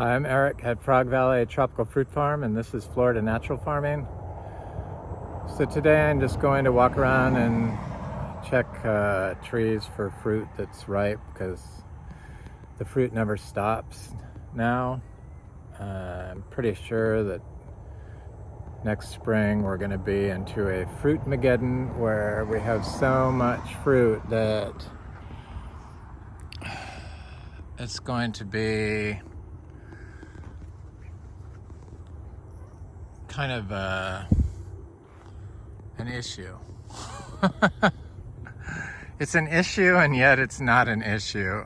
Hi, I'm Eric at Frog Valley Tropical Fruit Farm, and this is Florida Natural Farming. So today I'm just going to walk around and check trees for fruit that's ripe, because the fruit never stops now. I'm pretty sure that next spring we're going to be into a fruit-mageddon where we have so much fruit that it's going to be kind of an issue. It's an issue, and yet it's not an issue.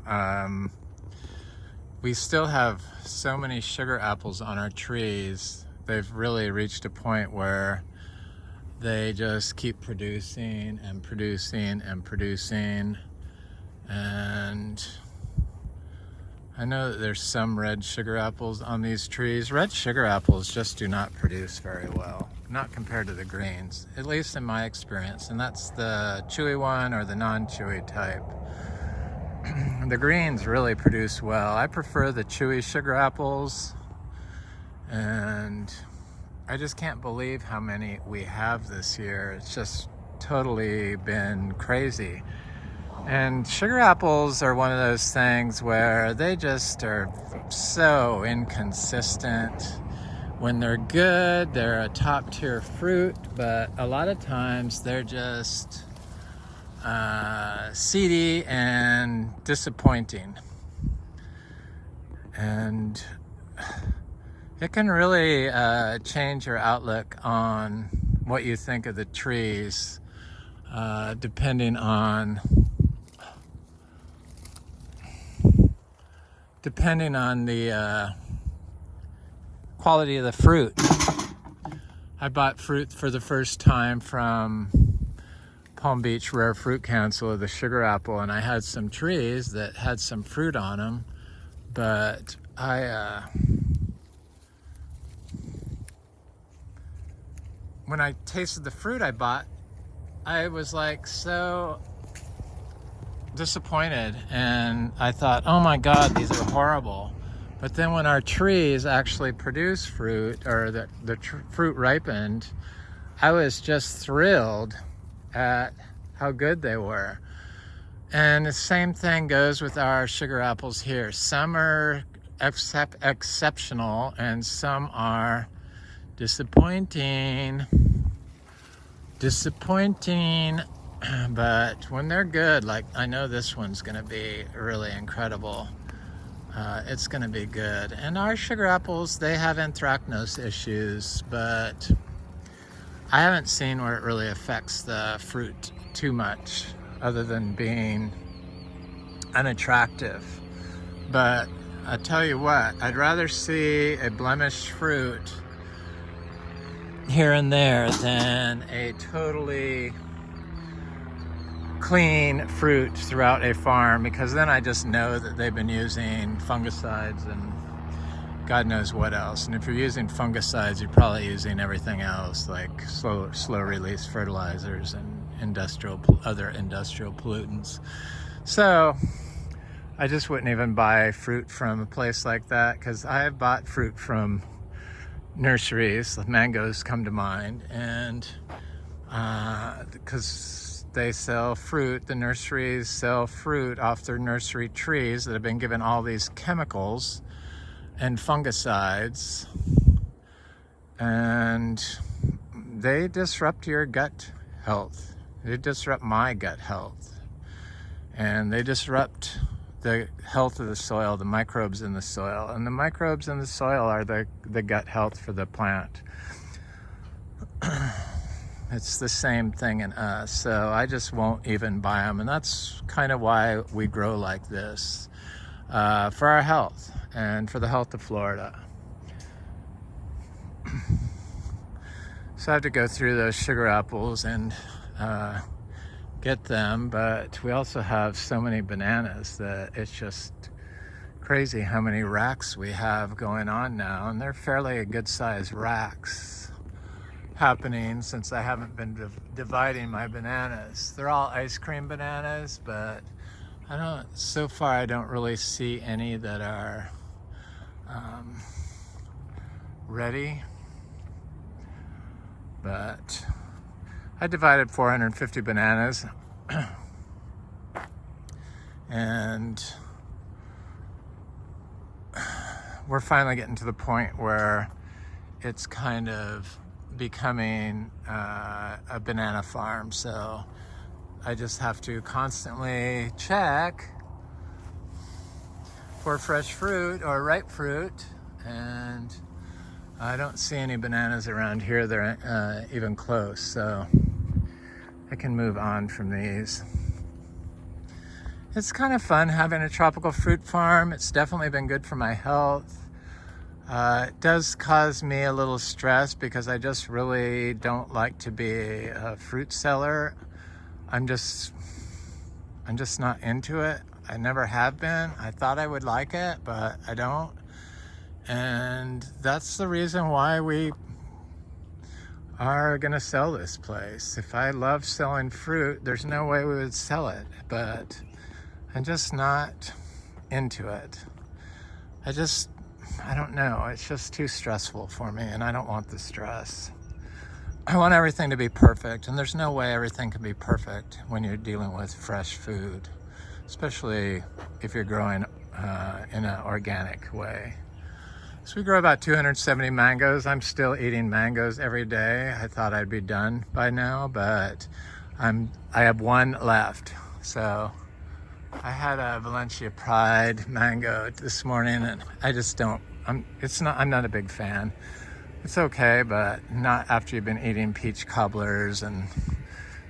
We still have so many sugar apples on our trees. They've really reached a point where they just keep producing and producing and producing. And I know that there's some red sugar apples on these trees. Red sugar apples just do not produce very well, not compared to the greens, at least in my experience. And that's the chewy one or the non-chewy type. The greens really produce well. I prefer the chewy sugar apples, and I just can't believe how many we have this year. It's just totally been crazy. And sugar apples are one of those things where they just are so inconsistent. When they're good, they're a top tier fruit, but a lot of times they're just seedy and disappointing. And it can really change your outlook on what you think of the trees, depending on the quality of the fruit. I bought fruit for the first time from Palm Beach Rare Fruit Council, the sugar apple, and I had some trees that had some fruit on them, but when I tasted the fruit I bought, I was like so disappointed, and I thought, oh my God, these are horrible. But then when our trees actually produced fruit, or the fruit ripened, I was just thrilled at how good they were. And the same thing goes with our sugar apples here. Some are exceptional, and some are disappointing. But when they're good, like I know this one's going to be really incredible. It's going to be good. And our sugar apples, they have anthracnose issues, but I haven't seen where it really affects the fruit too much, other than being unattractive. But I tell you what, I'd rather see a blemished fruit here and there than a totally clean fruit throughout a farm, because then I just know that they've been using fungicides and God knows what else. And if you're using fungicides, you're probably using everything else, like slow release fertilizers and other industrial pollutants. So I just wouldn't even buy fruit from a place like that, because I have bought fruit from nurseries. The mangoes come to mind, and because they sell fruit, the nurseries sell fruit off their nursery trees that have been given all these chemicals and fungicides, and they disrupt your gut health. They disrupt my gut health, and they disrupt the health of the soil, the microbes in the soil. And the microbes in the soil are the gut health for the plant. It's the same thing in us. So I just won't even buy them. And that's kind of why we grow like this, for our health and for the health of Florida. So I have to go through those sugar apples and get them, but we also have so many bananas that it's just crazy how many racks we have going on now, and they're fairly good sized racks happening since I haven't been dividing my bananas. They're all ice cream bananas, but so far I don't really see any that are ready. But I divided 450 bananas and we're finally getting to the point where it's kind of becoming a banana farm. So I just have to constantly check for fresh fruit or ripe fruit, and I don't see any bananas around here that are even close, so I can move on from these. It's kind of fun having a tropical fruit farm. It's definitely been good for my health. It does cause me a little stress because I just really don't like to be a fruit seller. I'm just not into it. I never have been. I thought I would like it, but I don't. And that's the reason why we are gonna sell this place. If I love selling fruit, there's no way we would sell it, but I'm just not into it. I don't know, it's just too stressful for me, and I don't want the stress. I want everything to be perfect, and there's no way everything can be perfect when you're dealing with fresh food, especially if you're growing in an organic way. So we grow about 270 mangoes. I'm still eating mangoes every day. I thought I'd be done by now, but I have one left. So I had a Valencia Pride mango this morning, and I just don't. I'm not a big fan. It's okay, but not after you've been eating peach cobblers and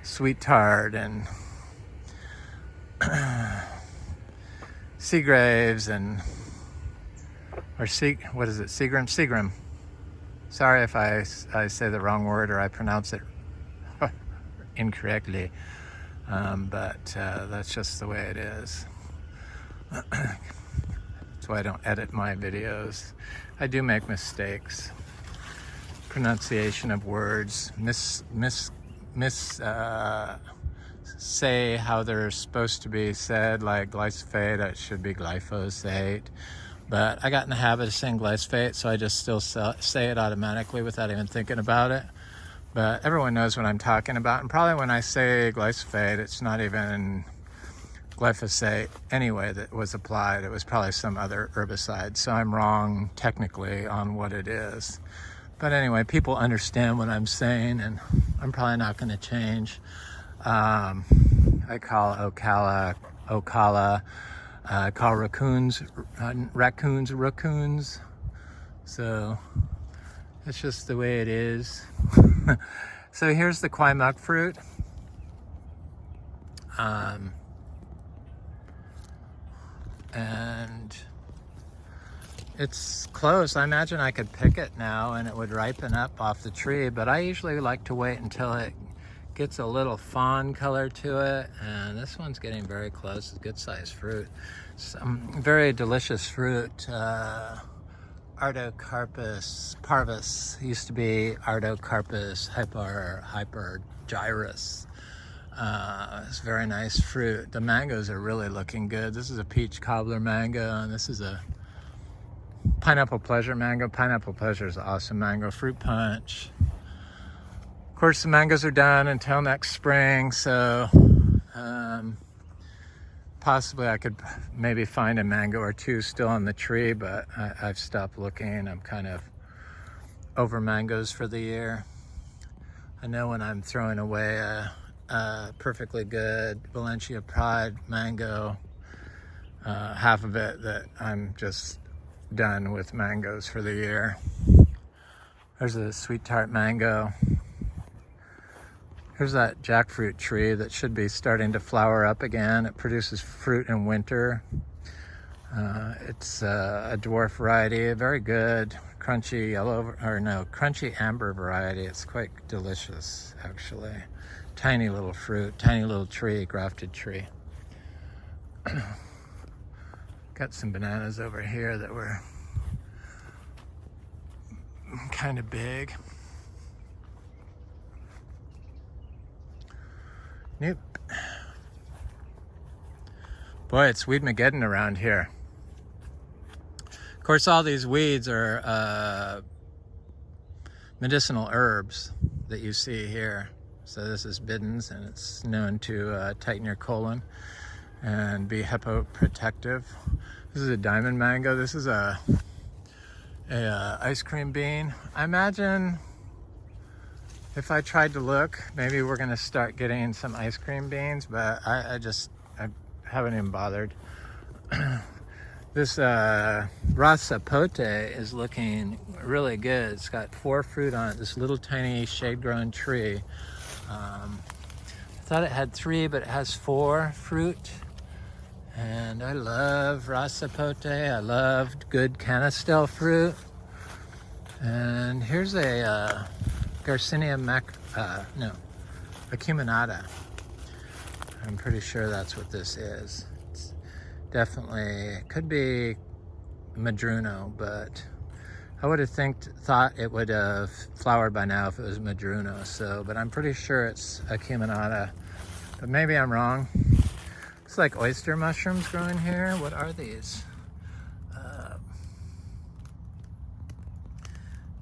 sweet tart and Seagraves and what is it? Seagram. Sorry if I say the wrong word or I pronounce it incorrectly, but that's just the way it is. That's why I don't edit my videos. I do make mistakes. Pronunciation of words, say how they're supposed to be said, like glyphosate, it should be glyphosate. But I got in the habit of saying glyphosate, so I just still say it automatically without even thinking about it. But everyone knows what I'm talking about, and probably when I say glyphosate, it's not even glyphosate anyway that was applied. It was probably some other herbicide, so I'm wrong technically on what it is. But anyway, people understand what I'm saying, and I'm probably not going to change. I call Ocala. I call raccoons. So that's just the way it is. So here's the kwai muk fruit. And it's close. I imagine I could pick it now and it would ripen up off the tree, but I usually like to wait until it gets a little fawn color to it, and this one's getting very close. It's good sized fruit. Some very delicious fruit. Artocarpus parvus used to be Artocarpus hypergyrus. It's very nice fruit. The mangoes are really looking good. This is a peach cobbler mango, and this is a pineapple pleasure mango. Pineapple pleasure is an awesome mango. Fruit punch. Of course, the mangoes are done until next spring, so possibly I could maybe find a mango or two still on the tree, but I've stopped looking. I'm kind of over mangoes for the year. I know when I'm throwing away a perfectly good Valencia Pride mango, half of it, that I'm just done with mangoes for the year. There's a sweet tart mango. Here's that jackfruit tree that should be starting to flower up again. It produces fruit in winter. It's a dwarf variety, a very good crunchy crunchy amber variety. It's quite delicious, actually. Tiny little fruit, tiny little tree, grafted tree. Got some bananas over here that were kind of big. Nope. Boy, it's Weedmageddon around here. course, all these weeds are medicinal herbs that you see here. So this is Biddens, and it's known to tighten your colon and be hepaprotective. This is a diamond mango. This is a ice cream bean. I imagine if I tried to look, maybe we're gonna start getting some ice cream beans, but I haven't even bothered. This rasapote is looking really good. It's got 4 fruit on it, this little tiny shade-grown tree. I thought it had 3, but it has 4 fruit. And I love rasapote. I love good canistel fruit. And here's a Garcinia acuminata. I'm pretty sure that's what this is. It's definitely, it could be madruno, but I would have thought it would have flowered by now if it was madruno. So, but I'm pretty sure it's acuminata, but maybe I'm wrong. Looks like oyster mushrooms growing here. What are these?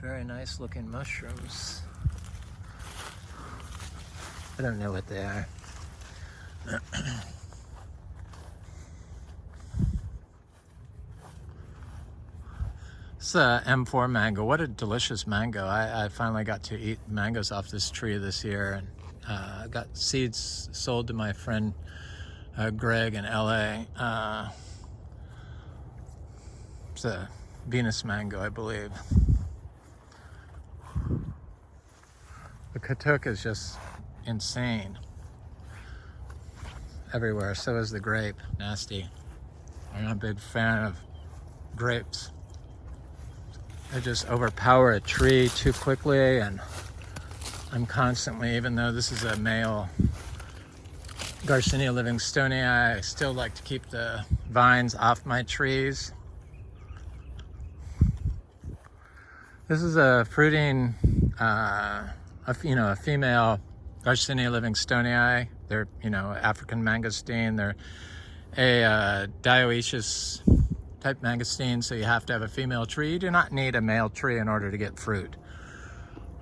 Very nice looking mushrooms. I don't know what they are. It's a M4 mango. What a delicious mango. I finally got to eat mangoes off this tree this year, and got seeds sold to my friend Greg in LA. It's a Venus mango, I believe. The katuk is just insane everywhere. So is the grape. Nasty. I'm not a big fan of grapes. They just overpower a tree too quickly, and I'm constantly, even though this is a male Garcinia livingstonii, I still like to keep the vines off my trees. This is a fruiting, a female Garcinia livingstonii. They're, African mangosteen. They're a dioecious type mangosteen, so you have to have a female tree. You do not need a male tree in order to get fruit.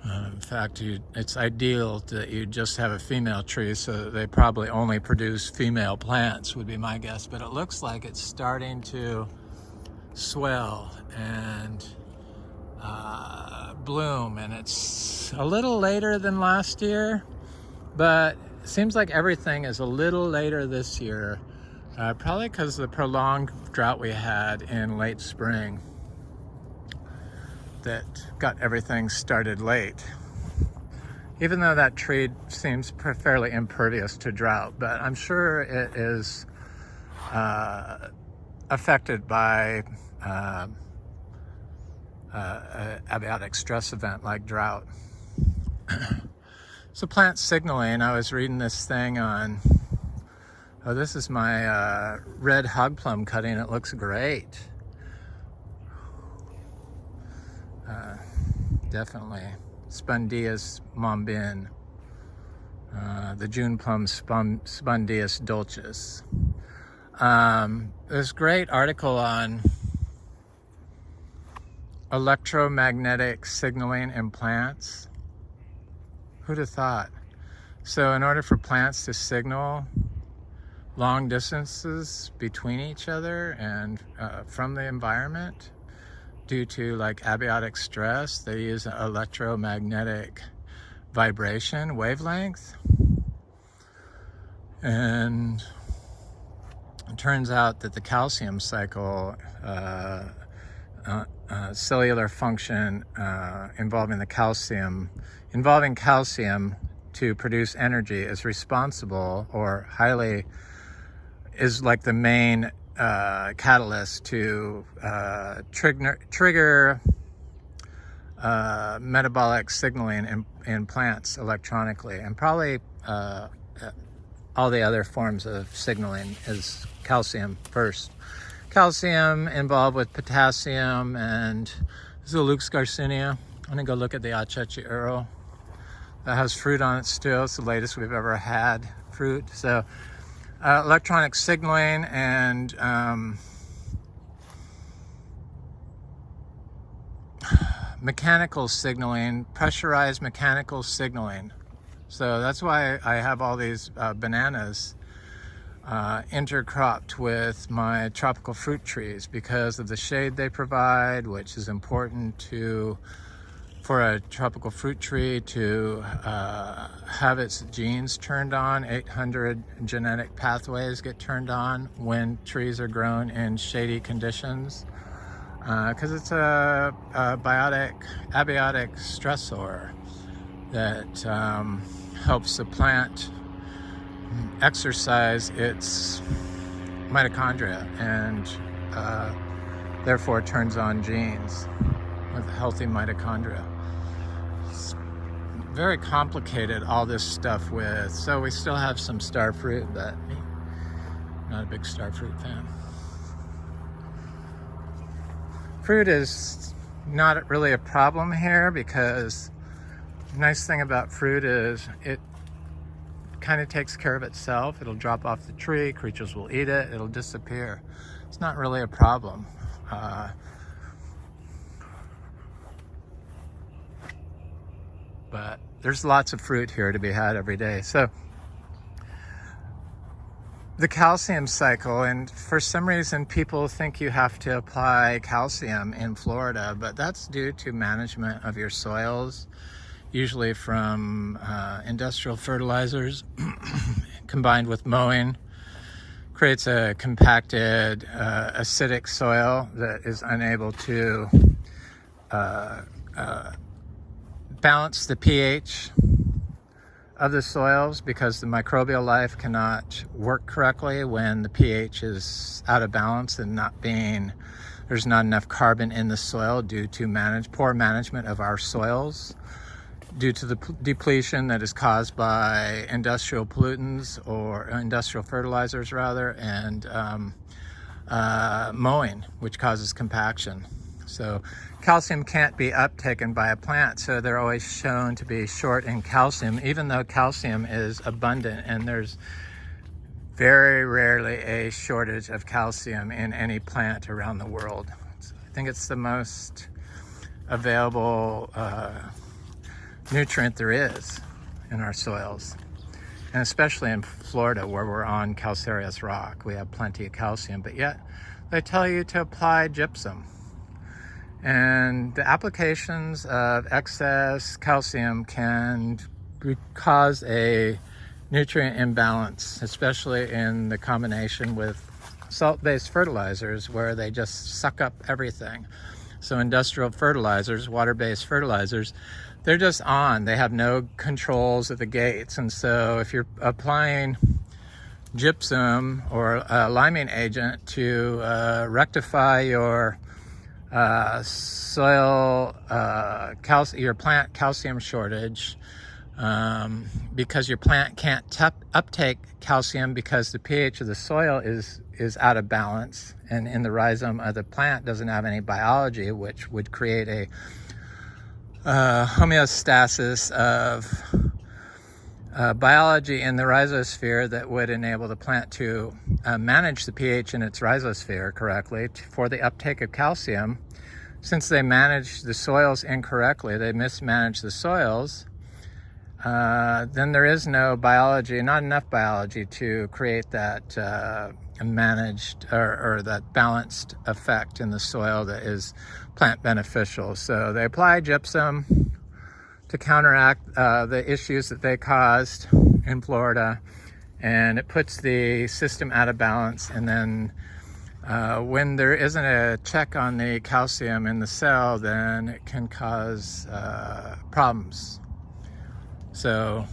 In fact, it's ideal that you just have a female tree, so they probably only produce female plants, would be my guess. But it looks like it's starting to swell and bloom, and it's a little later than last year, but it seems like everything is a little later this year, probably because of the prolonged drought we had in late spring that got everything started late. Even though that tree seems fairly impervious to drought, but I'm sure it is affected by abiotic stress event like drought. So plant signaling, I was reading this thing on, this is my red hog plum cutting. It looks great. Definitely. Spondius mombin. The June plum Spondius dulcis. There's a great article on electromagnetic signaling in plants. Who'd have thought? So in order for plants to signal long distances between each other and from the environment, due to like abiotic stress, they use an electromagnetic vibration wavelength. And it turns out that the calcium cycle, cellular function involving calcium to produce energy, is responsible, or is like the main catalyst to trigger metabolic signaling in plants electronically, and probably all the other forms of signaling is calcium first. Calcium involved with potassium, and this is a Lux Garcinia. I'm gonna go look at the Achachi Earl. That has fruit on it still. It's the latest we've ever had fruit. So electronic signaling and mechanical signaling, pressurized mechanical signaling. So that's why I have all these bananas intercropped with my tropical fruit trees, because of the shade they provide, which is important for a tropical fruit tree to have its genes turned on. 800 genetic pathways get turned on when trees are grown in shady conditions, because it's a abiotic stressor that helps the plant exercise its mitochondria, and therefore turns on genes with healthy mitochondria. It's very complicated, all this stuff with, so we still have some star fruit, but not a big star fruit fan. Fruit is not really a problem here, because the nice thing about fruit is it kind of takes care of itself. It'll drop off the tree, creatures will eat it, it'll disappear. It's not really a problem. But there's lots of fruit here to be had every day. So the calcium cycle, and for some reason people think you have to apply calcium in Florida, but that's due to management of your soils, usually from industrial fertilizers combined with mowing. Creates a compacted acidic soil that is unable to balance the pH of the soils, because the microbial life cannot work correctly when the pH is out of balance and there's not enough carbon in the soil due to poor management of our soils, due to the depletion that is caused by industrial pollutants, or industrial fertilizers rather, and mowing, which causes compaction. So calcium can't be uptaken by a plant, so they're always shown to be short in calcium, even though calcium is abundant, and there's very rarely a shortage of calcium in any plant around the world. I think it's the most available nutrient there is in our soils, and especially in Florida, where we're on calcareous rock, we have plenty of calcium, but yet they tell you to apply gypsum. And the applications of excess calcium can cause a nutrient imbalance, especially in the combination with salt-based fertilizers, where they just suck up everything. So industrial fertilizers, water-based fertilizers, they're just on. They have no controls at the gates. And so if you're applying gypsum or a liming agent to rectify your soil, your plant calcium shortage, because your plant can't uptake calcium because the pH of the soil is out of balance, and in the rhizome of the plant doesn't have any biology, which would create a homeostasis of biology in the rhizosphere that would enable the plant to manage the pH in its rhizosphere correctly for the uptake of calcium. Since they manage the soils incorrectly, they mismanage the soils, then there is no biology, not enough biology to create that managed or that balanced effect in the soil that is plant beneficial. So they apply gypsum to counteract the issues that they caused in Florida, and it puts the system out of balance. And then when there isn't a check on the calcium in the cell, then it can cause problems. So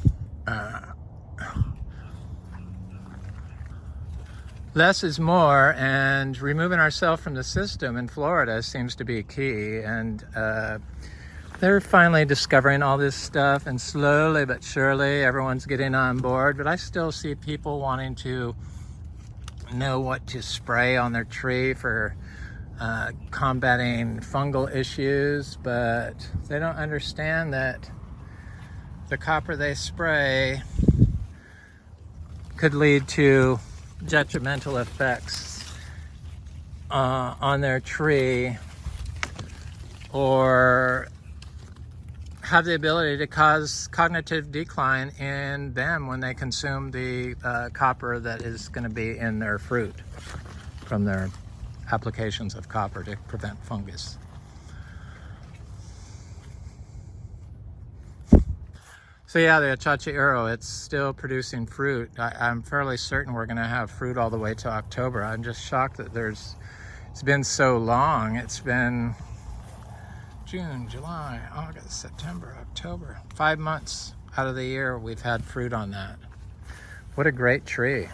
less is more, and removing ourselves from the system in Florida seems to be key. And they're finally discovering all this stuff, and slowly but surely everyone's getting on board. But I still see people wanting to know what to spray on their tree for combating fungal issues, but they don't understand that the copper they spray could lead to detrimental effects on their tree, or have the ability to cause cognitive decline in them when they consume the copper that is going to be in their fruit from their applications of copper to prevent fungus. So yeah, the achachiro, it's still producing fruit. I'm fairly certain we're going to have fruit all the way to October. I'm just shocked that it's been so long. It's been June, July, August, September, October. 5 months out of the year we've had fruit on that. What a great tree.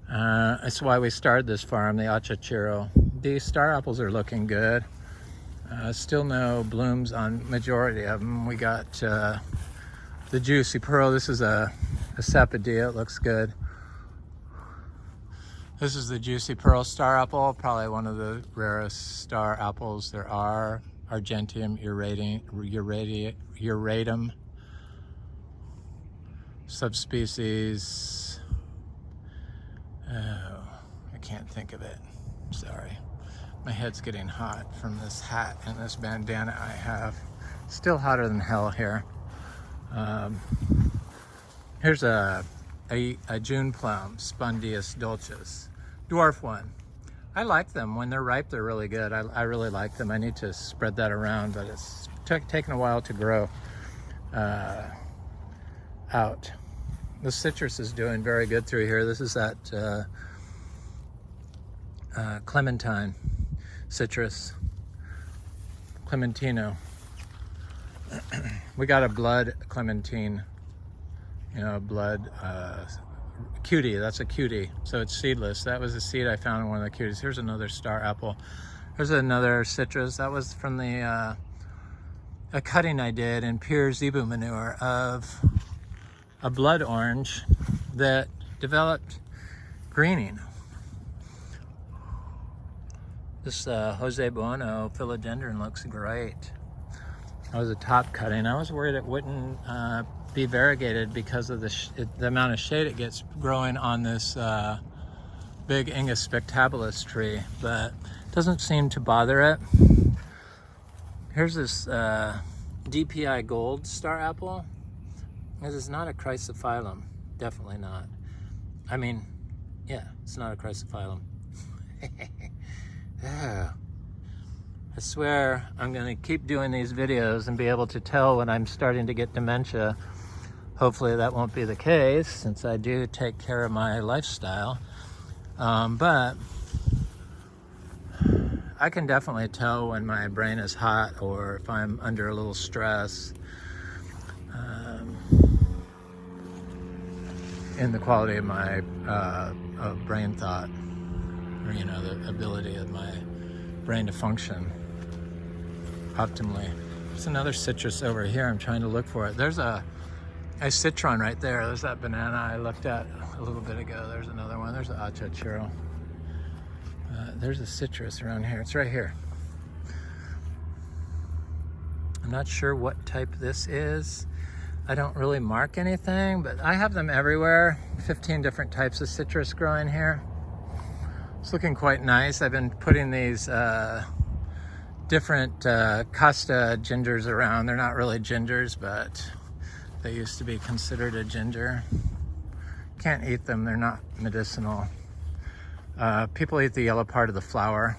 That's why we started this farm, the achachiro. These star apples are looking good. Still no blooms on majority of them. We got the juicy pearl. This is a sapodilla. It looks good. This is the juicy pearl star apple, probably one of the rarest star apples there are. Argenteum uratum subspecies. Oh, I can't think of it. Sorry. My head's getting hot from this hat and this bandana I have. Still hotter than hell here. Here's a June plum, Spondius dulcis, dwarf one. I like them. When they're ripe, they're really good. I really like them. I need to spread that around, but it's taken a while to grow out. The citrus is doing very good through here. This is that clementine citrus, clementino. We got a blood clementine, blood cutie. That's a cutie, so it's seedless. That was a seed I found in one of the cuties. Here's another star apple. There's another citrus. That was from the a cutting I did in pure zebu manure of a blood orange that developed greening. This Jose Bueno philodendron looks great. That was a top cutting. I was worried it wouldn't be variegated because of the amount of shade it gets growing on this big Ingus spectabilis tree, but it doesn't seem to bother it. Here's this DPI gold star apple. This is not a chrysophyllum, definitely not. I mean, yeah, it's not a chrysophyllum. Yeah. I swear I'm going to keep doing these videos and be able to tell when I'm starting to get dementia. Hopefully that won't be the case, since I do take care of my lifestyle. But I can definitely tell when my brain is hot or if I'm under a little stress in the quality of my brain thought, or the ability of my brain to function optimally. There's another citrus over here. I'm trying to look for it. There's a citron right there. There's that banana I looked at a little bit ago. There's another one. There's an achachiro. There's a citrus around here. It's right here. I'm not sure what type this is. I don't really mark anything, but I have them everywhere. 15 different types of citrus growing here. It's looking quite nice. I've been putting these different Costa gingers around. They're not really gingers, but they used to be considered a ginger. Can't eat them. They're not medicinal. People eat the yellow part of the flower,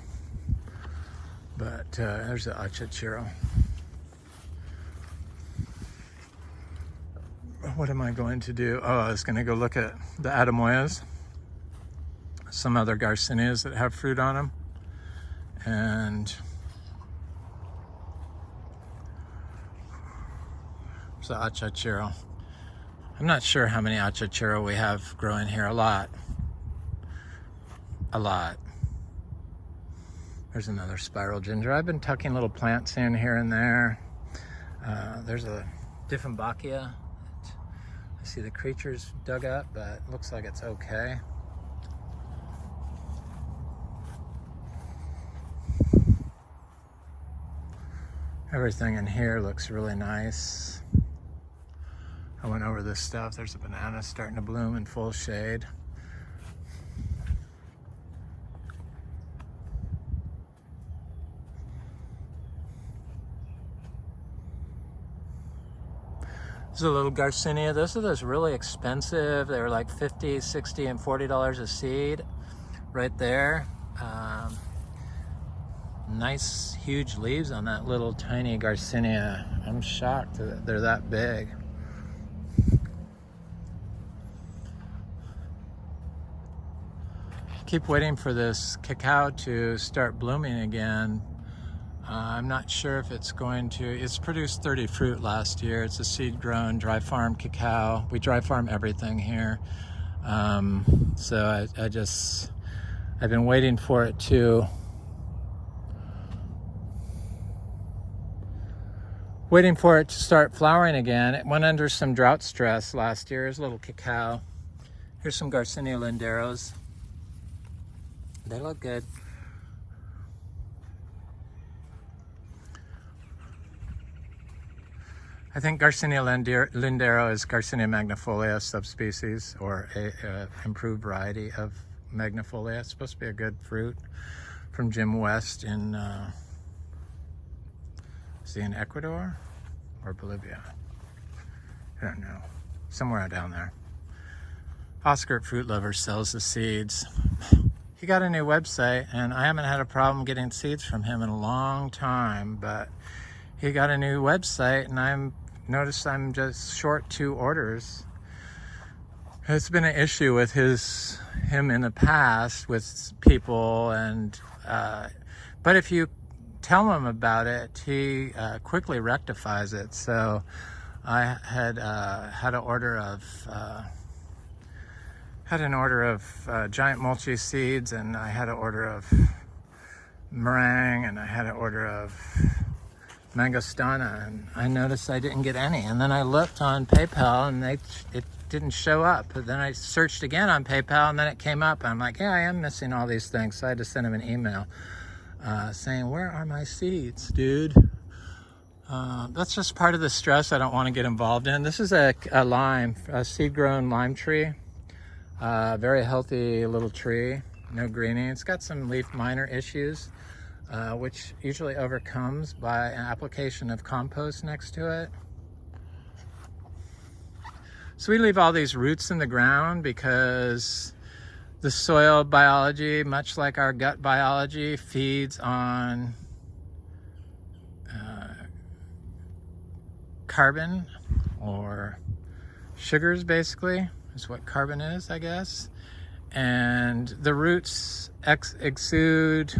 but there's the achachiro. What am I going to do? Oh, I was going to go look at the Adamoyas, some other Garcinias that have fruit on them, and there's the achachiro. I'm not sure how many achachiro we have growing here. A lot. There's another spiral ginger. I've been tucking little plants in here and there. There's a Dieffenbachia. I see the creatures dug up, but it looks like it's okay. Everything in here looks really nice. I went over this stuff. There's a banana starting to bloom in full shade. This is a little Garcinia. Those are those really expensive. They were like $50, $60, and $40 a seed right there. Nice huge leaves on that little tiny Garcinia. I'm shocked that they're that big. Keep waiting for this cacao to start blooming again. I'm not sure if it's going to. It's produced 30 fruit last year. It's a seed grown dry farm cacao. We dry farm everything here. So I've been waiting for it to start flowering again. It went under some drought stress last year. Here's a little cacao. Here's some Garcinia linderos. They look good. I think Garcinia lindero is Garcinia magnifolia subspecies, or a improved variety of magnifolia. It's supposed to be a good fruit. From Jim West in, is he in Ecuador or Bolivia? I don't know. Somewhere down there. Oscar at Fruit Lover sells the seeds. He got a new website, and I haven't had a problem getting seeds from him in a long time, but he got a new website, and I'm I'm just short 2 orders. It's been an issue with him in the past with people, and but if you tell him about it, he quickly rectifies it. So I had an order of giant mulchy seeds, and I had an order of meringue, and I had an order of mangostana, and I noticed I didn't get any. And then I looked on PayPal, and it didn't show up. But then I searched again on PayPal, and then it came up. I'm like, yeah, I am missing all these things. So I had to send him an email saying, where are my seeds, dude? That's just part of the stress I don't want to get involved in. This is a seed-grown lime tree. Very healthy little tree, no greening. It's got some leaf minor issues, which usually overcomes by an application of compost next to it. So we leave all these roots in the ground because the soil biology, much like our gut biology, feeds on carbon, or sugars, basically, is what carbon is, I guess. And the roots exude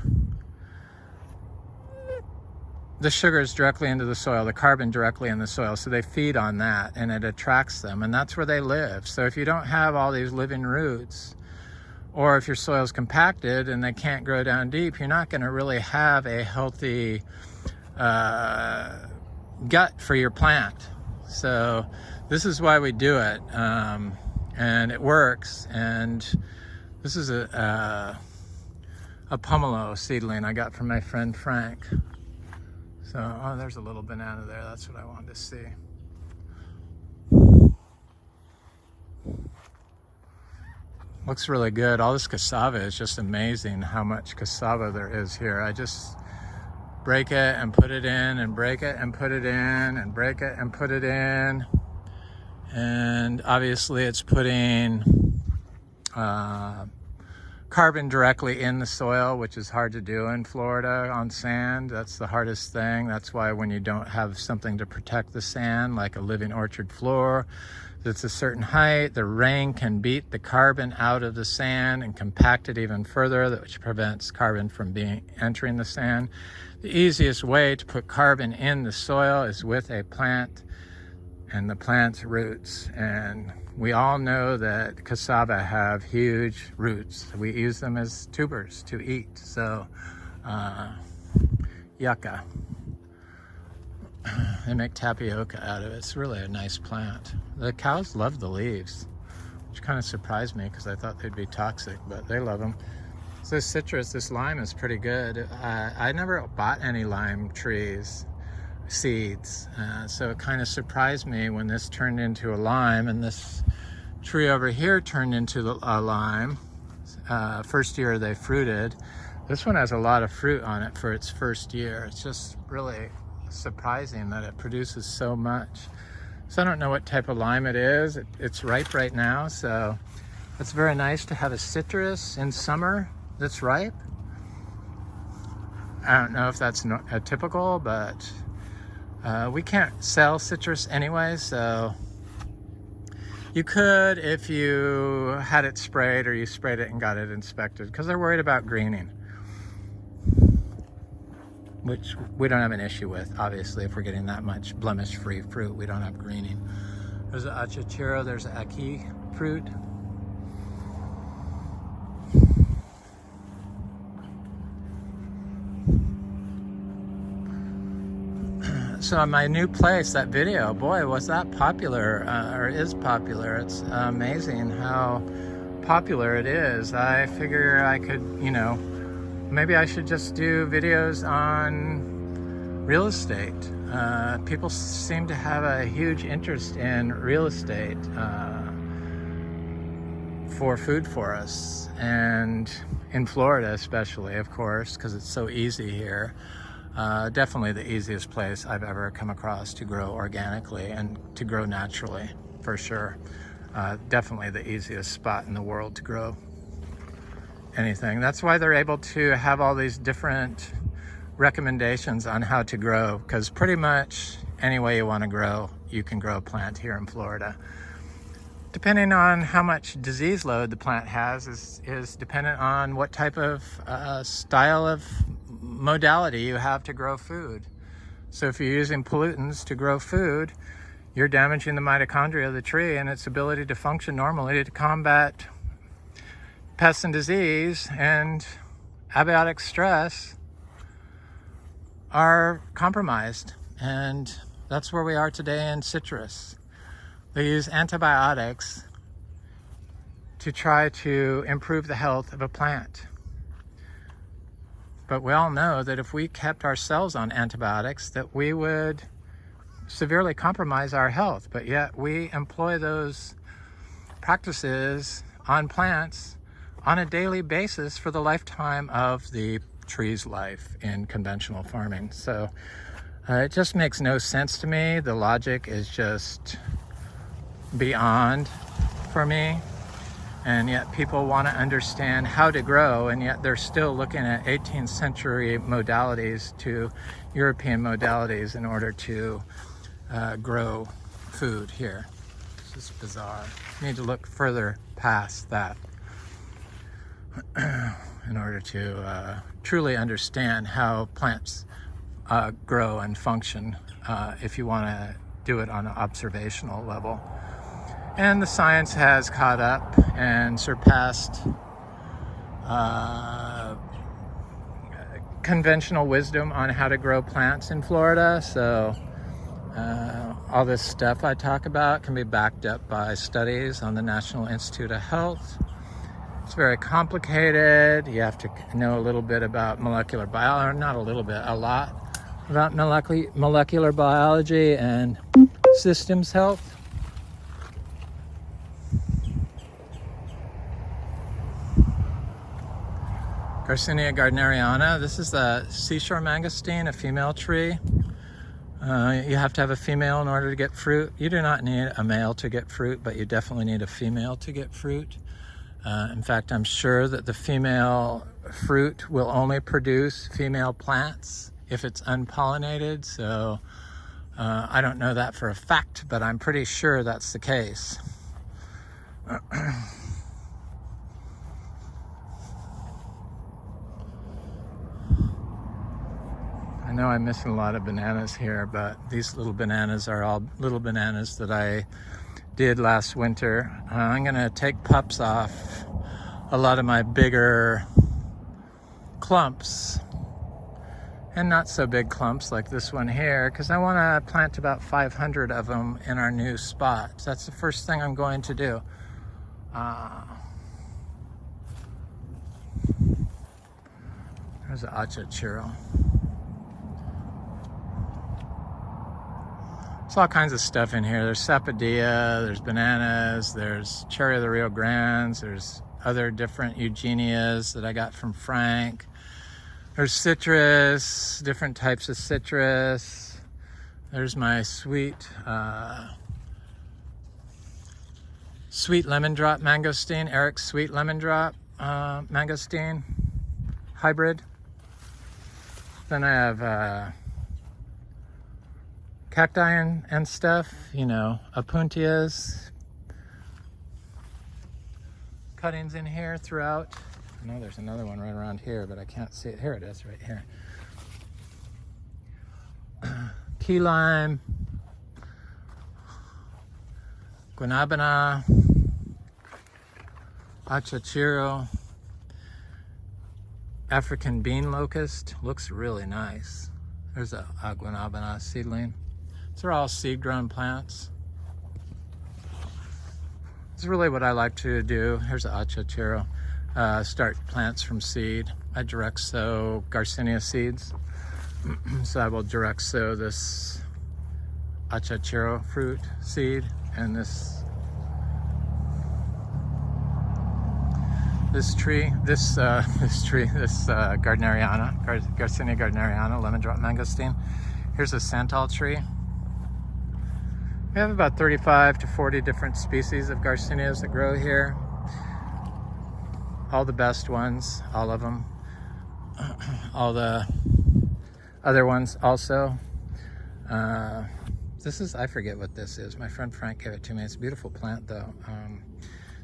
the sugars directly into the soil, the carbon directly in the soil. So they feed on that, and it attracts them, and that's where they live. So if you don't have all these living roots, or if your soil's compacted and they can't grow down deep, you're not going to really have a healthy gut for your plant. So this is why we do it, and it works. And this is a pomelo seedling I got from my friend Frank. So, oh, there's a little banana there. That's what I wanted to see. Looks really good. All this cassava is just amazing how much cassava there is here. I just break it and put it in, and break it and put it in, and break it and put it in. And obviously it's putting carbon directly in the soil, which is hard to do in Florida on sand. That's the hardest thing. That's why when you don't have something to protect the sand, like a living orchard floor that's a certain height, the rain can beat the carbon out of the sand and compact it even further, which prevents carbon from entering the sand. The easiest way to put carbon in the soil is with a plant and the plant's roots. And we all know that cassava have huge roots. We use them as tubers to eat. So, yucca. They make tapioca out of it. It's really a nice plant. The cows love the leaves, which kind of surprised me because I thought they'd be toxic, but they love them. So this citrus, this lime is pretty good. I never bought any lime seeds. So it kind of surprised me when this turned into a lime, and this tree over here turned into a lime. First year they fruited. This one has a lot of fruit on it for its first year. It's just really surprising that it produces so much. So I don't know what type of lime it is. It's ripe right now, so it's very nice to have a citrus in summer that's ripe. I don't know if that's typical, but we can't sell citrus anyway, so you could if you had it sprayed or you sprayed it and got it inspected, because they're worried about greening, which we don't have an issue with. Obviously, if we're getting that much blemish-free fruit, we don't have greening. There's an achachiro, there's an aki fruit. So on my new place, that video, boy, was that popular, or is popular. It's amazing how popular it is. I figure I could, maybe I should just do videos on real estate. People seem to have a huge interest in real estate for food for us, and in Florida especially, of course, because it's so easy here. Definitely the easiest place I've ever come across to grow organically and to grow naturally, for sure. Definitely the easiest spot in the world to grow anything. That's why they're able to have all these different recommendations on how to grow, because pretty much any way you want to grow, you can grow a plant here in Florida. Depending on how much disease load the plant has is dependent on what type of style of modality you have to grow food. So if you're using pollutants to grow food, you're damaging the mitochondria of the tree and its ability to function normally to combat pests and disease, and abiotic stress are compromised. And that's where we are today in citrus. They use antibiotics to try to improve the health of a plant. But we all know that if we kept ourselves on antibiotics, that we would severely compromise our health. But yet we employ those practices on plants on a daily basis for the lifetime of the tree's life in conventional farming. So it just makes no sense to me. The logic is just beyond for me. And yet people want to understand how to grow, and yet they're still looking at 18th century modalities to European modalities in order to grow food here. It's just bizarre. You need to look further past that in order to truly understand how plants grow and function if you want to do it on an observational level. And the science has caught up and surpassed conventional wisdom on how to grow plants in Florida. So all this stuff I talk about can be backed up by studies on the National Institute of Health. It's very complicated. You have to know a little bit about molecular biology, or not a little bit, a lot about molecular biology and systems health. Garcinia gardneriana. This is the seashore mangosteen, a female tree. You have to have a female in order to get fruit. You do not need a male to get fruit, but you definitely need a female to get fruit. In fact, I'm sure that the female fruit will only produce female plants if it's unpollinated. So I don't know that for a fact, but I'm pretty sure that's the case. I know I'm missing a lot of bananas here, but these little bananas are all little bananas that I did last winter. I'm gonna take pups off a lot of my bigger clumps, and not so big clumps like this one here, because I want to plant about 500 of them in our new spot. So that's the first thing I'm going to do. There's an achachiro. There's all kinds of stuff in here. There's sapodilla, there's bananas, there's cherry of the Rio Grandes, there's other different Eugenias that I got from Frank. There's citrus, different types of citrus. There's my sweet Sweet lemon drop mangosteen, Eric's sweet lemon drop mangosteen hybrid. Then I have cacti and stuff, you know, opuntias, cuttings in here throughout. I know there's another one right around here, but I can't see it. Here it is, right here. Key lime, guanabana, achachiro, African bean locust. Looks really nice. There's a guanabana seedling. These are all seed-grown plants. This is really what I like to do. Here's the achachiro. Start plants from seed. I direct sow Garcinia seeds. So I will direct sow this achachiro fruit seed and this Gardneriana, Garcinia Gardneriana, lemon drop mangosteen. Here's a santal tree. We have about 35 to 40 different species of Garcinias that grow here. All the best ones, all of them. All the other ones also. This is, I forget what this is. My friend Frank gave it to me. It's a beautiful plant though.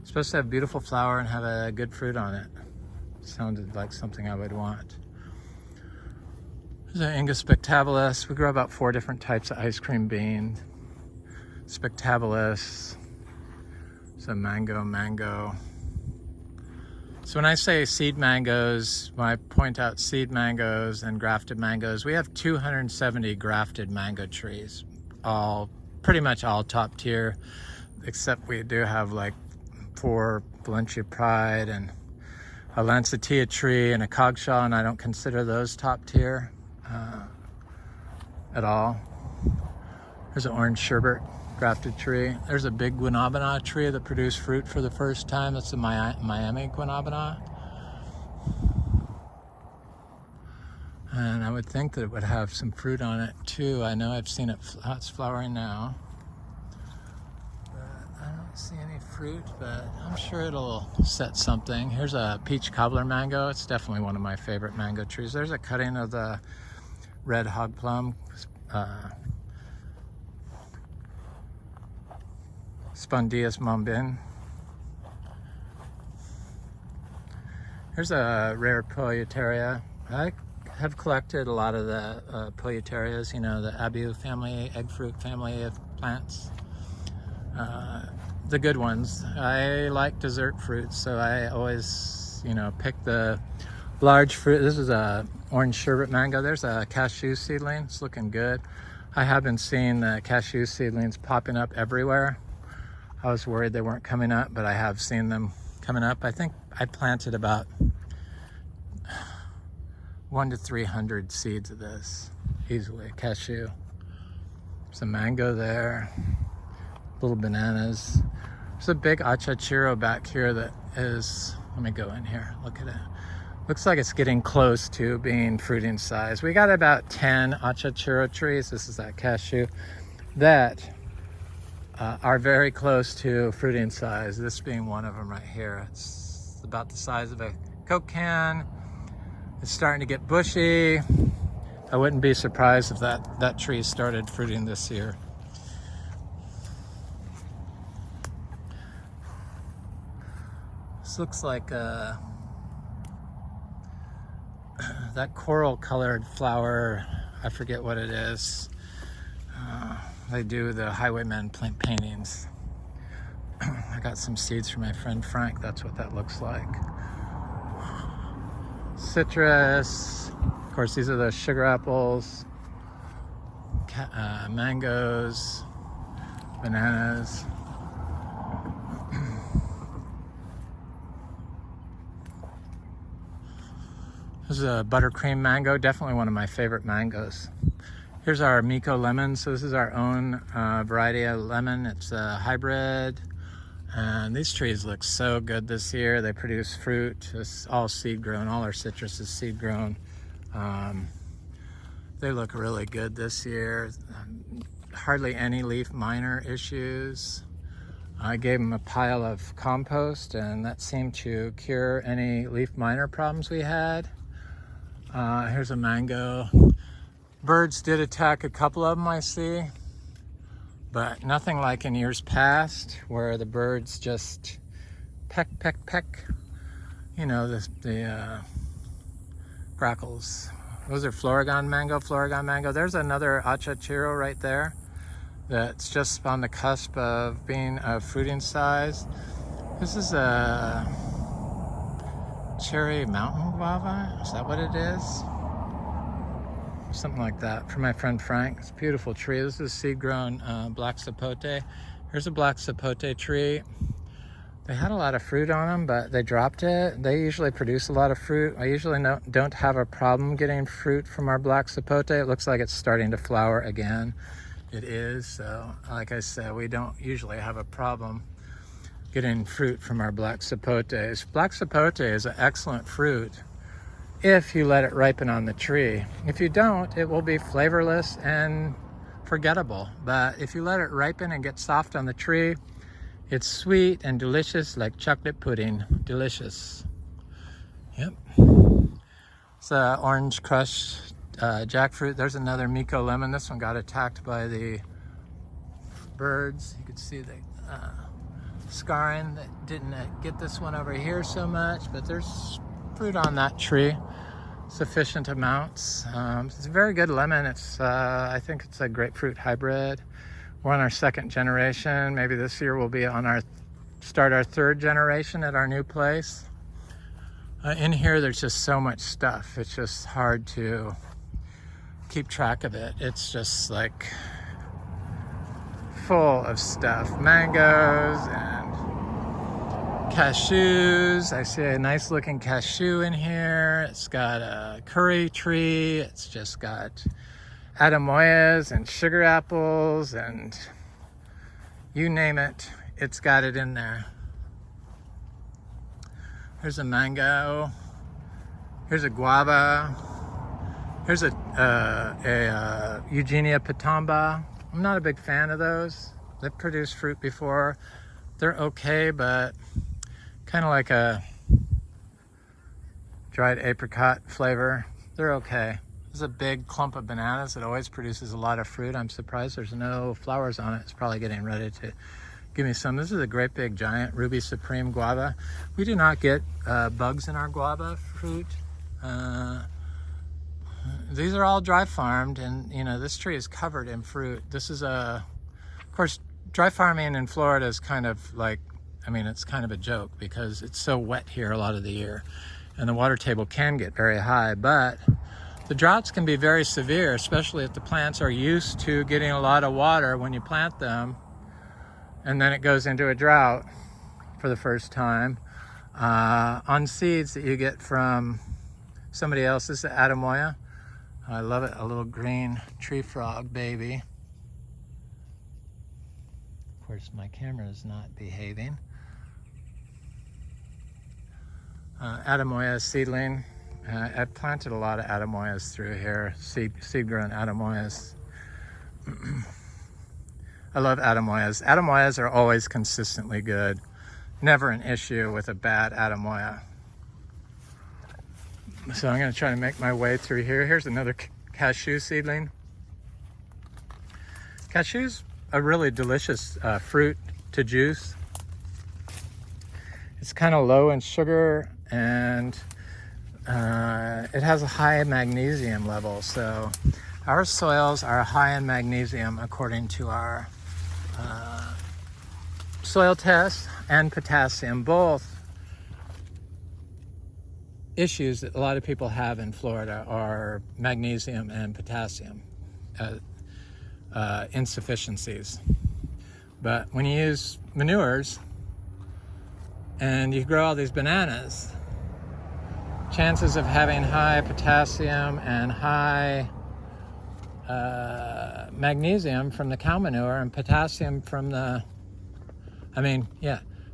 It's supposed to have beautiful flower and have a good fruit on it. Sounded like something I would want. There's an Ingus spectabilis. We grow about 4 different types of ice cream bean. Spectabilis. So mango. So when I say seed mangoes, when I point out seed mangoes and grafted mangoes, we have 270 grafted mango trees. Pretty much all top tier, except we do have like 4 Valencia Pride and a Lancetilla tree and a Cogshaw, and I don't consider those top tier at all. There's an orange sherbet grafted tree. There's a big guanabana tree that produced fruit for the first time. That's the Miami guanabana. And I would think that it would have some fruit on it too. I know I've seen it, it's flowering now. But I don't see any fruit, but I'm sure it'll set something. Here's a peach cobbler mango. It's definitely one of my favorite mango trees. There's a cutting of the red hog plum. Spondius mombin. Here's a rare Polyuteria. I have collected a lot of the Polyuterias, you know, the abio family, egg fruit family of plants. The good ones. I like dessert fruits, so I always, you know, pick the large fruit. This is a orange sherbet mango. There's a cashew seedling. It's looking good. I have been seeing the cashew seedlings popping up everywhere. I was worried they weren't coming up, but I have seen them coming up. I think I planted about 100 to 300 seeds of this, easily, cashew. Some mango there, little bananas. There's a big achachiro back here that is, let me go in here, look at it. Looks like it's getting close to being fruiting size. We got about 10 achachiro trees, this is that cashew, that are very close to fruiting size. This being one of them right here. It's about the size of a Coke can. It's starting to get bushy. I wouldn't be surprised if that tree started fruiting this year. This looks like that coral colored flower. I forget what it is. They do the highwaymen paintings. I got some seeds from my friend Frank. That's what that looks like. Citrus. Of course, these are the sugar apples. Mangoes. Bananas. This is a buttercream mango. Definitely one of my favorite mangoes. Here's our Miko lemon. So this is our own variety of lemon. It's a hybrid. And these trees look so good this year. They produce fruit. It's all seed grown. All our citrus is seed grown. They look really good this year. Hardly any leaf minor issues. I gave them a pile of compost, and that seemed to cure any leaf miner problems we had. Here's a mango. Birds did attack a couple of them, I see, but nothing like in years past where the birds just peck, peck, peck. You know, the grackles. Those are Florigon mango. There's another Chore right there that's just on the cusp of being of fruiting size. This is a cherry mountain guava. Is that what it is? Something like that. For my friend Frank. It's a beautiful tree. This is seed-grown black sapote. Here's a black sapote tree. They had a lot of fruit on them, but they dropped it. They usually produce a lot of fruit. I usually don't have a problem getting fruit from our black sapote. It looks like it's starting to flower again. It is. So, like I said, we don't usually have a problem getting fruit from our black sapotes. Black sapote is an excellent fruit if you let it ripen on the tree. If you don't, it will be flavorless and forgettable. But if you let it ripen and get soft on the tree, it's sweet and delicious, like chocolate pudding. Delicious. Yep. It's orange crushed jackfruit. There's another Miko lemon. This one got attacked by the birds. You could see the scarring. That didn't get this one over here so much, but there's fruit on that tree. Sufficient amounts. It's a very good lemon. It's I think it's a grapefruit hybrid. We're on our second generation. Maybe this year we'll be on start our third generation at our new place. In here, there's just so much stuff. It's just hard to keep track of it. It's just like full of stuff. Mangoes and cashews. I see a nice looking cashew in here. It's got a curry tree. It's just got ademoyas and sugar apples and you name it, it's got it in there. Here's a mango. Here's a guava. Here's a Eugenia pitamba. I'm not a big fan of those. They've produced fruit before. They're okay, but kind of like a dried apricot flavor. They're okay. There's a big clump of bananas that always produces a lot of fruit. I'm surprised there's no flowers on it. It's probably getting ready to give me some. This is a great big giant Ruby Supreme guava. We do not get bugs in our guava fruit. These are all dry farmed, and you know, this tree is covered in fruit. This is of course, dry farming in Florida is kind of like, I mean, it's kind of a joke because it's so wet here a lot of the year and the water table can get very high, but the droughts can be very severe, especially if the plants are used to getting a lot of water when you plant them, and then it goes into a drought for the first time. On seeds that you get from somebody else, this is Ademoya. I love it, a little green tree frog baby. Of course, my camera is not behaving. Ademoya seedling. I've planted a lot of ademoyas through here, seed-grown ademoyas. I love ademoyas. Ademoyas are always consistently good. Never an issue with a bad ademoya. So I'm going to try to make my way through here. Here's another cashew seedling. Cashew's a really delicious fruit to juice. It's kind of low in sugar and it has a high magnesium level, so our soils are high in magnesium according to our soil test, and potassium, both issues that a lot of people have in Florida are magnesium and potassium insufficiencies. But when you use manures and you grow all these bananas, chances of having high potassium and high magnesium from the cow manure and potassium from the,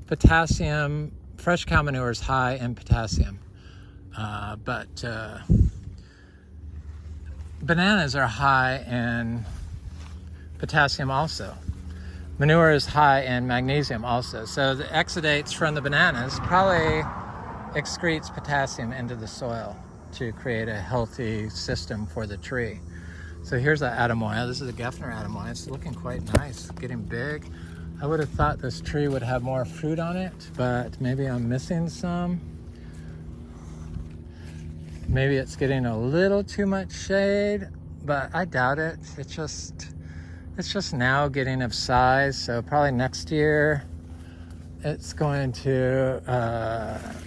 potassium, fresh cow manure is high in potassium. But bananas are high in potassium also. Manure is high in magnesium also. So the exudates from the bananas probably excretes potassium into the soil to create a healthy system for the tree. So here's an Adamoya. This is a Geffner Adamoya. It's looking quite nice, getting big. I would have thought this tree would have more fruit on it, but maybe I'm missing some. Maybe it's getting a little too much shade, but I doubt it. It's just now getting of size. So probably next year it's going to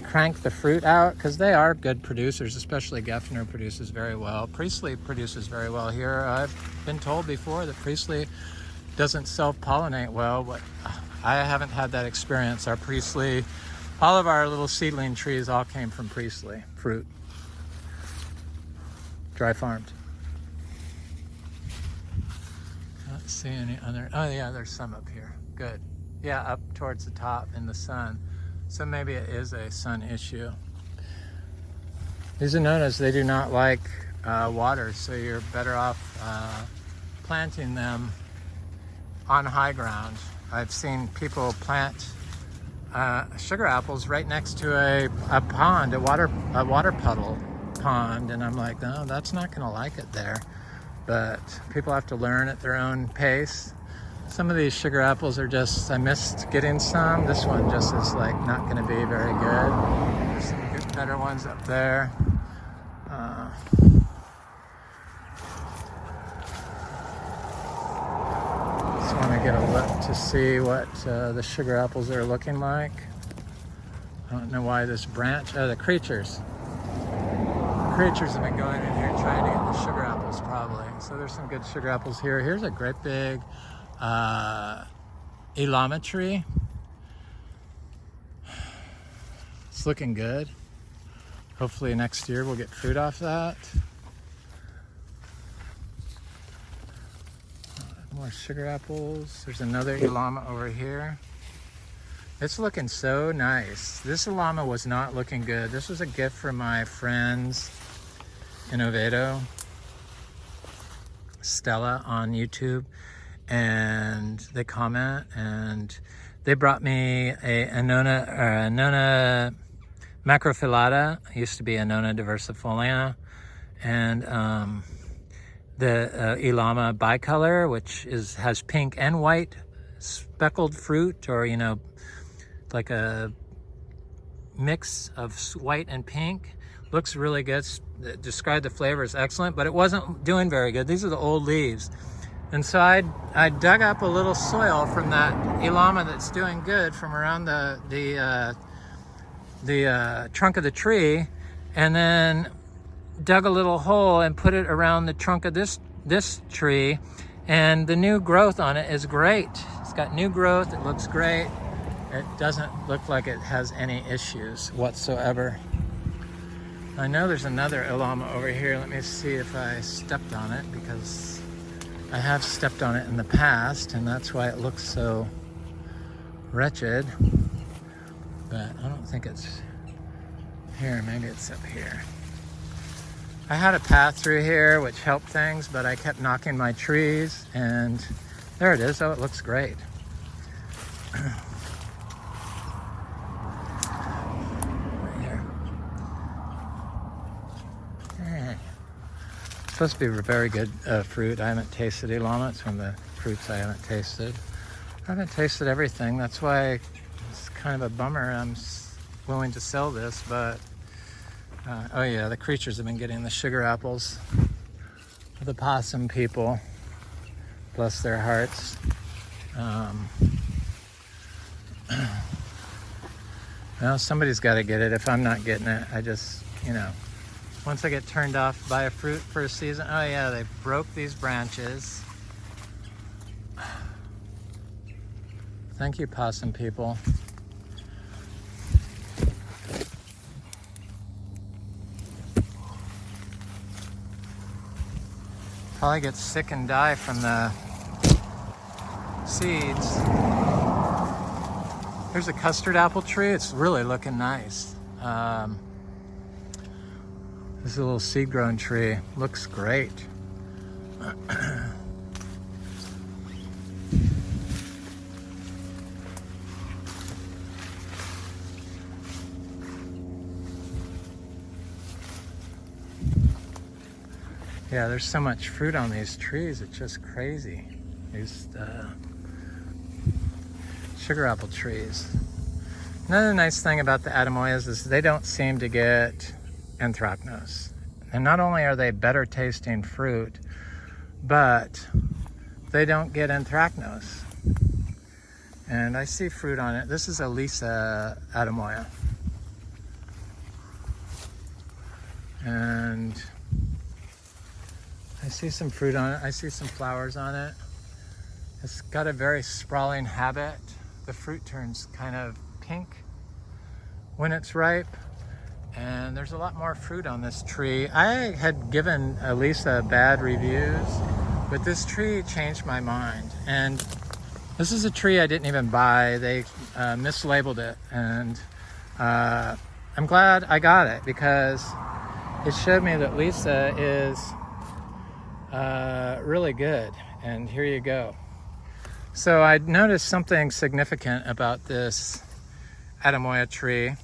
crank the fruit out, because they are good producers, especially Geffner produces very well. Priestley produces very well here. I've been told before that Priestley doesn't self-pollinate well, but I haven't had that experience. Our Priestley, all of our little seedling trees all came from Priestley fruit, dry farmed. Not see any other, oh yeah, there's some up here, good. Yeah, up towards the top in the sun. So maybe it is a sun issue. These Anonas, they do not like water, so you're better off planting them on high ground. I've seen people plant sugar apples right next to a pond, a water puddle pond, and I'm like, no, that's not gonna like it there. But people have to learn at their own pace. Some of these sugar apples are just, I missed getting some. This one just is like not gonna be very good. There's some good, better ones up there. Just wanna get a look to see what the sugar apples are looking like. I don't know why this branch, the creatures. The creatures have been going in here trying to get the sugar apples probably. So there's some good sugar apples here. Here's a great big Ilama tree. It's looking good. Hopefully next year we'll get fruit off that. More sugar apples. There's another Ilama over here. It's looking so nice. This Ilama was not looking good. This was a gift from my friends in Oviedo, Stella on YouTube, and they comment, and they brought me a Annona macrophyllata. It used to be Annona diversifolia, and the Ilama bicolor, which has pink and white speckled fruit, or like a mix of white and pink. Looks really good. Described the flavor as excellent, but it wasn't doing very good. These are the old leaves. And so I dug up a little soil from that Ilama that's doing good from around the trunk of the tree, and then dug a little hole and put it around the trunk of this tree, and the new growth on it is great. It's got new growth. It looks great. It doesn't look like it has any issues whatsoever. I know there's another Ilama over here. Let me see if I stepped on it, because I have stepped on it in the past, and that's why it looks so wretched. But I don't think it's here. Maybe it's up here. I had a path through here which helped things, but I kept knocking my trees, and there it is. Oh, it looks great. Supposed to be very good fruit. I haven't tasted Ilama. It's one of the fruits I haven't tasted. I haven't tasted everything. That's why it's kind of a bummer. I'm willing to sell this, but oh yeah, the creatures have been getting the sugar apples. The possum people, bless their hearts. Well, somebody's got to get it. If I'm not getting it, I just, once I get turned off by a fruit for a season, oh yeah, they broke these branches. Thank you, possum people. Probably get sick and die from the seeds. Here's a custard apple tree. It's really looking nice. This is a little seed-grown tree. Looks great. Yeah, there's so much fruit on these trees, it's just crazy. These sugar apple trees. Another nice thing about the Ademoyas is they don't seem to get anthracnose. And not only are they better tasting fruit, but they don't get anthracnose. And I see fruit on it. This is a Lisa Ademoya. And I see some fruit on it. I see some flowers on it. It's got a very sprawling habit. The fruit turns kind of pink when it's ripe. And there's a lot more fruit on this tree. I had given Elisa bad reviews, but this tree changed my mind. And this is a tree I didn't even buy. They mislabeled it. And I'm glad I got it because it showed me that Lisa is really good. And here you go. So I noticed something significant about this Ademoya tree.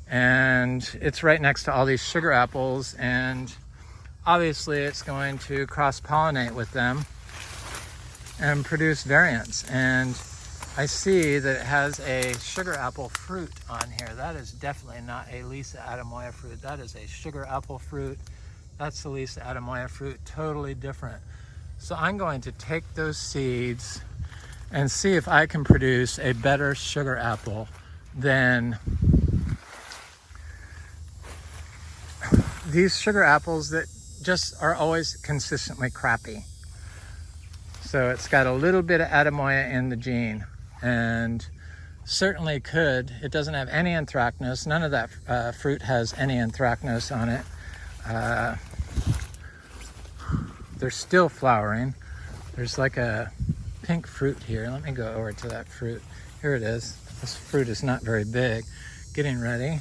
And it's right next to all these sugar apples, and obviously it's going to cross-pollinate with them and produce variants. And I see that it has a sugar apple fruit on here. That is definitely not a Lisa Ademoya fruit. That is a sugar apple fruit. That's the Lisa Ademoya fruit, totally different. So I'm going to take those seeds and see if I can produce a better sugar apple than these sugar apples that just are always consistently crappy. So it's got a little bit of Ademoya in the gene, and certainly could. It doesn't have any anthracnose. None of that fruit has any anthracnose on it. They're still flowering. There's like a pink fruit here. Let me go over to that fruit. Here it is. This fruit is not very big. Getting ready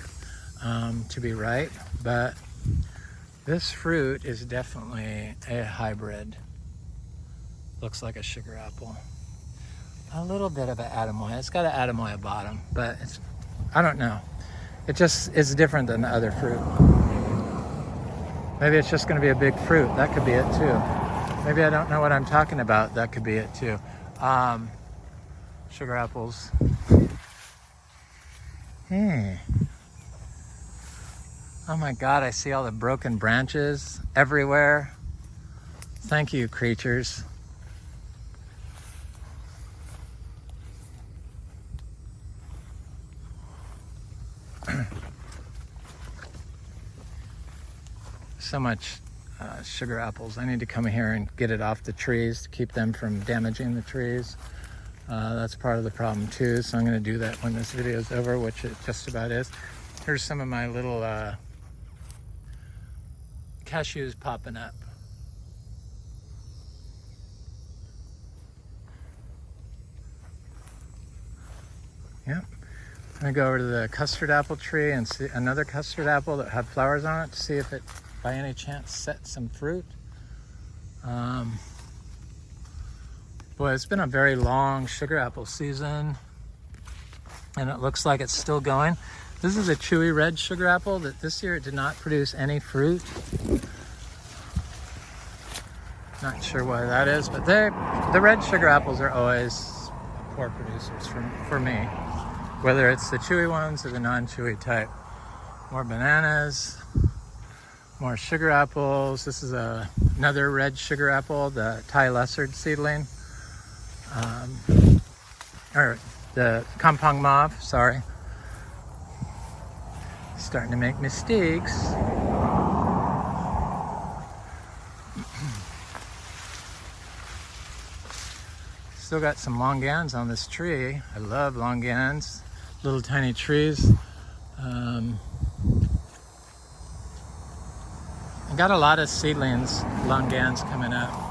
to be ripe, but this fruit is definitely a hybrid. Looks like a sugar apple. A little bit of an Ademoya. It's got an Ademoya bottom, but I don't know. It just is different than the other fruit. Maybe it's just going to be a big fruit. That could be it too. Maybe I don't know what I'm talking about. That could be it too. Sugar apples. Oh my God, I see all the broken branches everywhere. Thank you, creatures. So much sugar apples. I need to come here and get it off the trees to keep them from damaging the trees. That's part of the problem too, so I'm going to do that when this video is over, which it just about is. Here's some of my little cashews popping up. Yep. I'm going to go over to the custard apple tree and see another custard apple that had flowers on it to see if it by any chance set some fruit. Boy, it's been a very long sugar apple season, and it looks like it's still going. This is a chewy red sugar apple that this year it did not produce any fruit. Not sure why that is, but the red sugar apples are always poor producers for me, whether it's the chewy ones or the non-chewy type. More bananas, more sugar apples. This is another red sugar apple, the Thai Lessard seedling. Or the Kampong Mauve, sorry. Starting to make mistakes. Still got some longans on this tree. I love longans, little tiny trees. I got a lot of seedlings, longans coming up.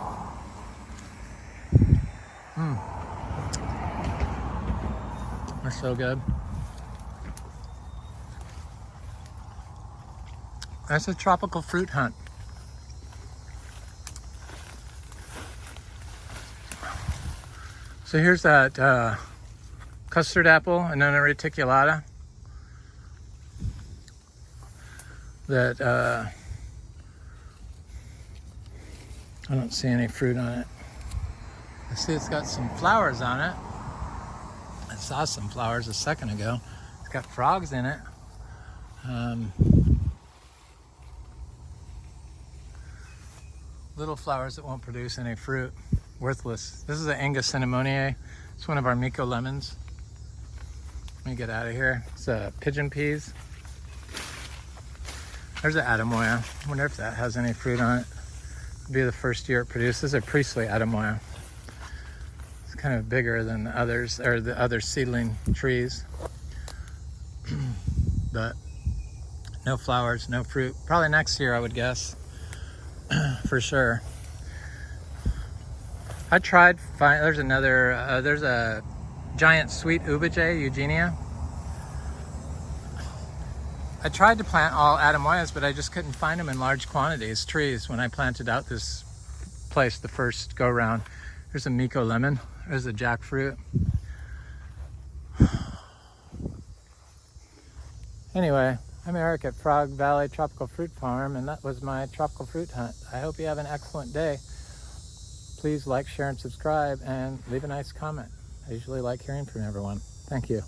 They're so good. That's a tropical fruit hunt. So here's that custard apple, Annona reticulata, that I don't see any fruit on it. I see it's got some flowers on it. I saw some flowers a second ago. It's got frogs in it. Little flowers that won't produce any fruit. Worthless. This is an Angus cinnamoniae. It's one of our Miko lemons. Let me get out of here. It's pigeon peas. There's an Adamoya. I wonder if that has any fruit on it. It'll be the first year it produces. A priestly Adamoya. It's kind of bigger than the others, or the other seedling trees. But no flowers, no fruit. Probably next year, I would guess. For sure. I tried there's another, there's a giant sweet ubaje, Eugenia. I tried to plant all Adamoyas, but I just couldn't find them in large quantities, trees, when I planted out this place the first go round. There's a Miko lemon, there's a jackfruit. Anyway, I'm Eric at Frog Valley Tropical Fruit Farm, and that was my tropical fruit hunt. I hope you have an excellent day. Please like, share, and subscribe, and leave a nice comment. I usually like hearing from everyone. Thank you.